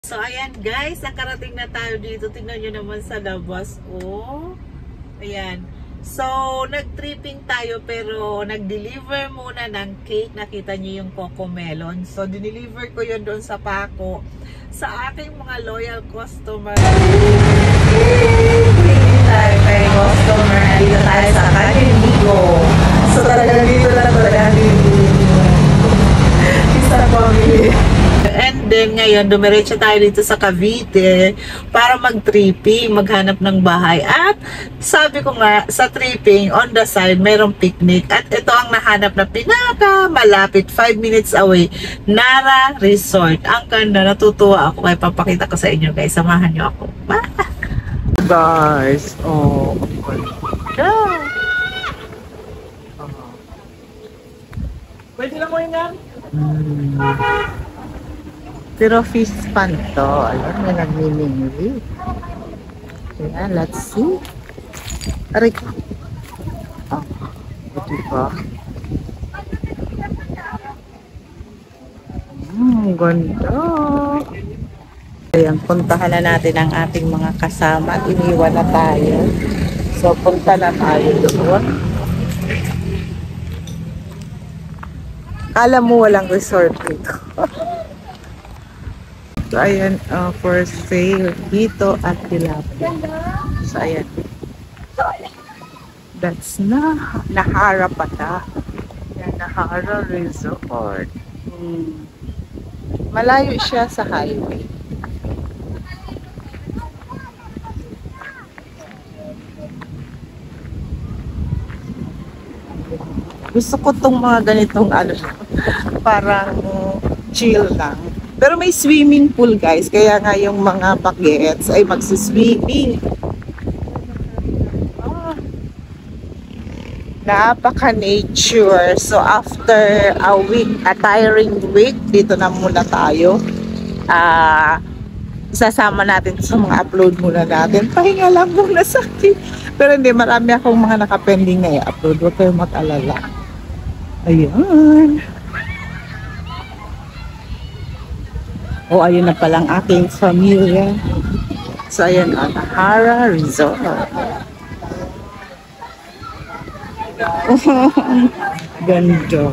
So, ayan guys, nakarating na tayo dito. Tingnan nyo naman sa labas. Oh, ayan. So, nag-tripping tayo pero nag-deliver muna ng cake. Nakita nyo yung Coco Melon. So, dineliver ko yun doon sa Paco. Sa aking mga loyal customer. Tayo kay customer. Dito tayo sa Candigo. So, talagang dito na talaga isa family. And then ngayon, dumiretso tayo dito sa Cavite para mag-tripping, maghanap ng bahay. At sabi ko nga, sa tripping, on the side, mayroong picnic. At ito ang nahanap na pinaka-malapit, 5 minutes away, Nara Resort. Ang ganda, natutuwa ako. Kaya papakita ko sa inyo guys. Samahan nyo ako. Guys, oh, pwede lang mo yun. Pero fish pan to. Alam, may nagmimingli. Ayan, let's see. Aray. Oh, ito ba? Ganda. Ayan, puntahan na natin ang ating mga kasama. Iniwan na tayo. So, punta na tayo doon. Alam mo, walang resort dito. So, ayan, for sale dito at Tilapia. So, ayan. That's Nahara pata. Yan, Nahara Resort. Malayo siya sa highway. Gusto ko tong mga ganitong parang chill lang. Pero may swimming pool guys, kaya nga yung mga bagets ay magsiswimming. Napaka-nature. So after a week, a tiring week, dito na muna tayo. Isasama natin sa mga upload muna natin. Pahinga lang muna sa akin. Pero hindi, marami akong mga nakapending na i-upload. Huwag kayong mag-alala. Ayan. O, ayun na palang aking familia. So, ayan, Nahara Resort. Ganda.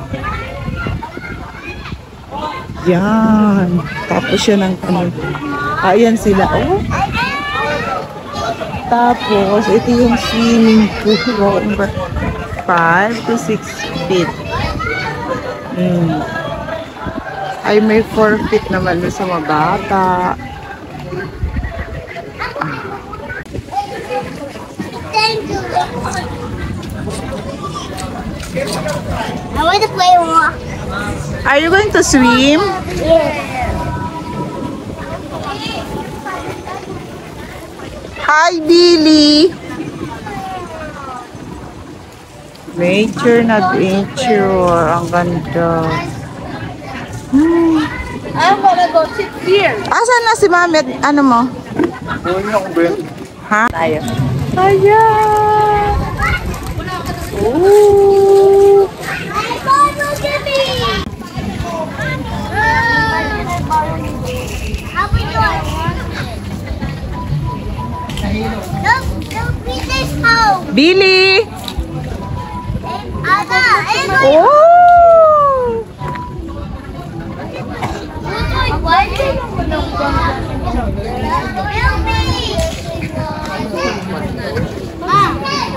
Yan. Tapos yun ang ayan sila. Oh. Tapos, ito yung swimming pool. 5 to 6 feet. Ay, may 4 feet naman sa mga bata. I want to play more. Are you going to swim? Yeah. Hi, Billy! Nature na nature. Ang ganda. I want to go sit here. Asan na si Mami? Ano mo? Ha? Tayo. Ayan! Ooh! Billy! Oh!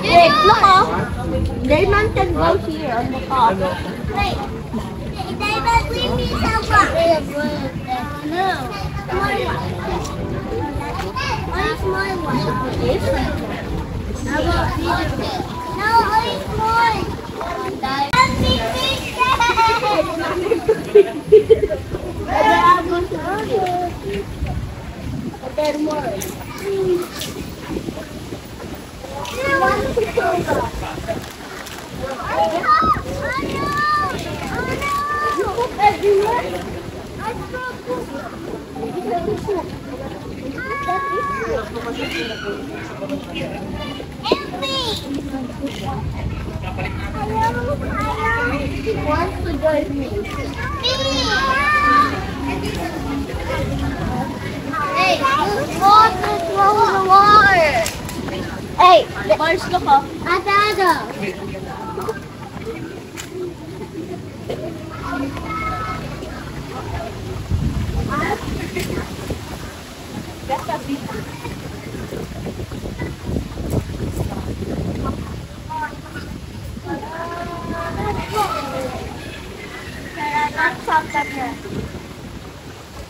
Wait, look off. They mountain go here on the top. Wait. David, leave me somewhere. No. My one. Where's my one? This one. How about this? No, where's mine? Wants to join me. Hey, Mars, look up. Ada.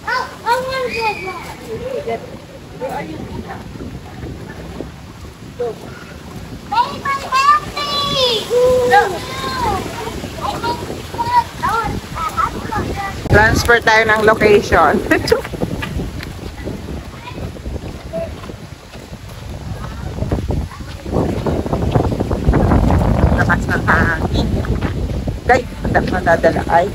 Oh, I want to get one. Where are you? Baby, help me! No. Transfer tayo ng location. Lakas ng hangin. Guys, ang madadala ay.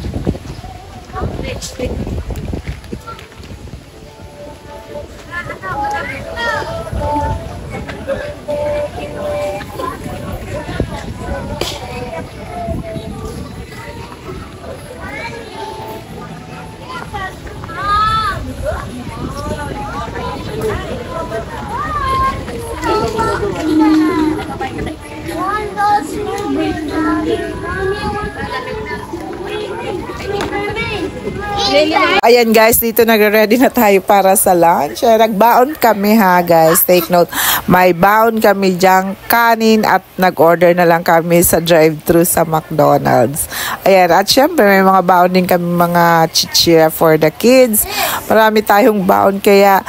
Ayan guys, dito nagre-ready na tayo para sa lunch. Nagbaon kami ha guys. Take note, may baon kami dyang kanin at nag-order na lang kami sa drive-thru sa McDonald's. Ayan, at syempre may mga baon din kami, mga chichira for the kids. Marami tayong baon kaya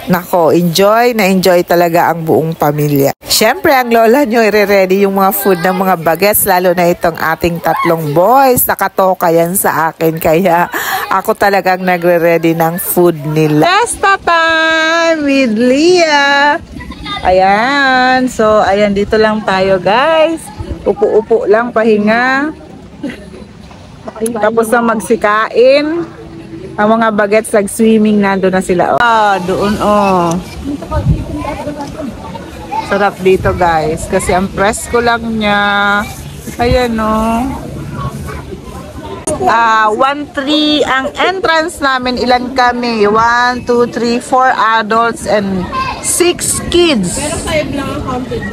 nako, enjoy talaga ang buong pamilya. Siyempre, ang lola nyo i-ready yung mga food ng mga bagets, lalo na itong ating tatlong boys. Nakatoka yan sa akin, kaya ako talagang nagre-ready ng food nila. Pesta time with Leah! Ayan, so ayan, dito lang tayo guys. Upo-upo lang, pahinga. Tapos na magsikain. Ang mga bagets nag-swimming, nando na sila. Ah, doon oh. Sarap dito guys. Kasi ang presko lang niya. Ayan oh. 1-3 ang entrance namin. Ilan kami? 1, 2, 3, 4 adults and 6 kids. Pero 5 lang ang counted.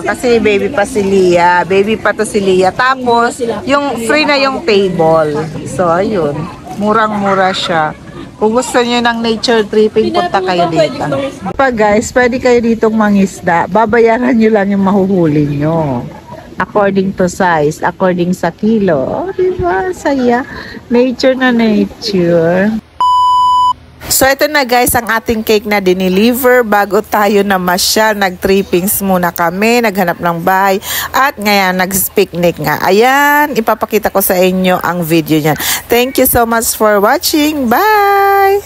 Kasi baby pa si Leah. Baby pa to si Leah. Tapos, yung free na yung table. So, ayun. Murang-mura siya. Kung gusto niyo ng nature tripping, punta kayo dito. Pa guys, pwede kayo ditong mangisda. Babayaran niyo lang yung mahuhuli nyo. According to size, according sa kilo. Oh, diba? Saya. Nature na nature. So, ito na guys, ang ating cake na dineliver. Bago tayo namasyal, nag-trippings muna kami, naghanap ng bahay, at ngayon, nag-picnic nga. Ayan, ipapakita ko sa inyo ang video niyan. Thank you so much for watching. Bye!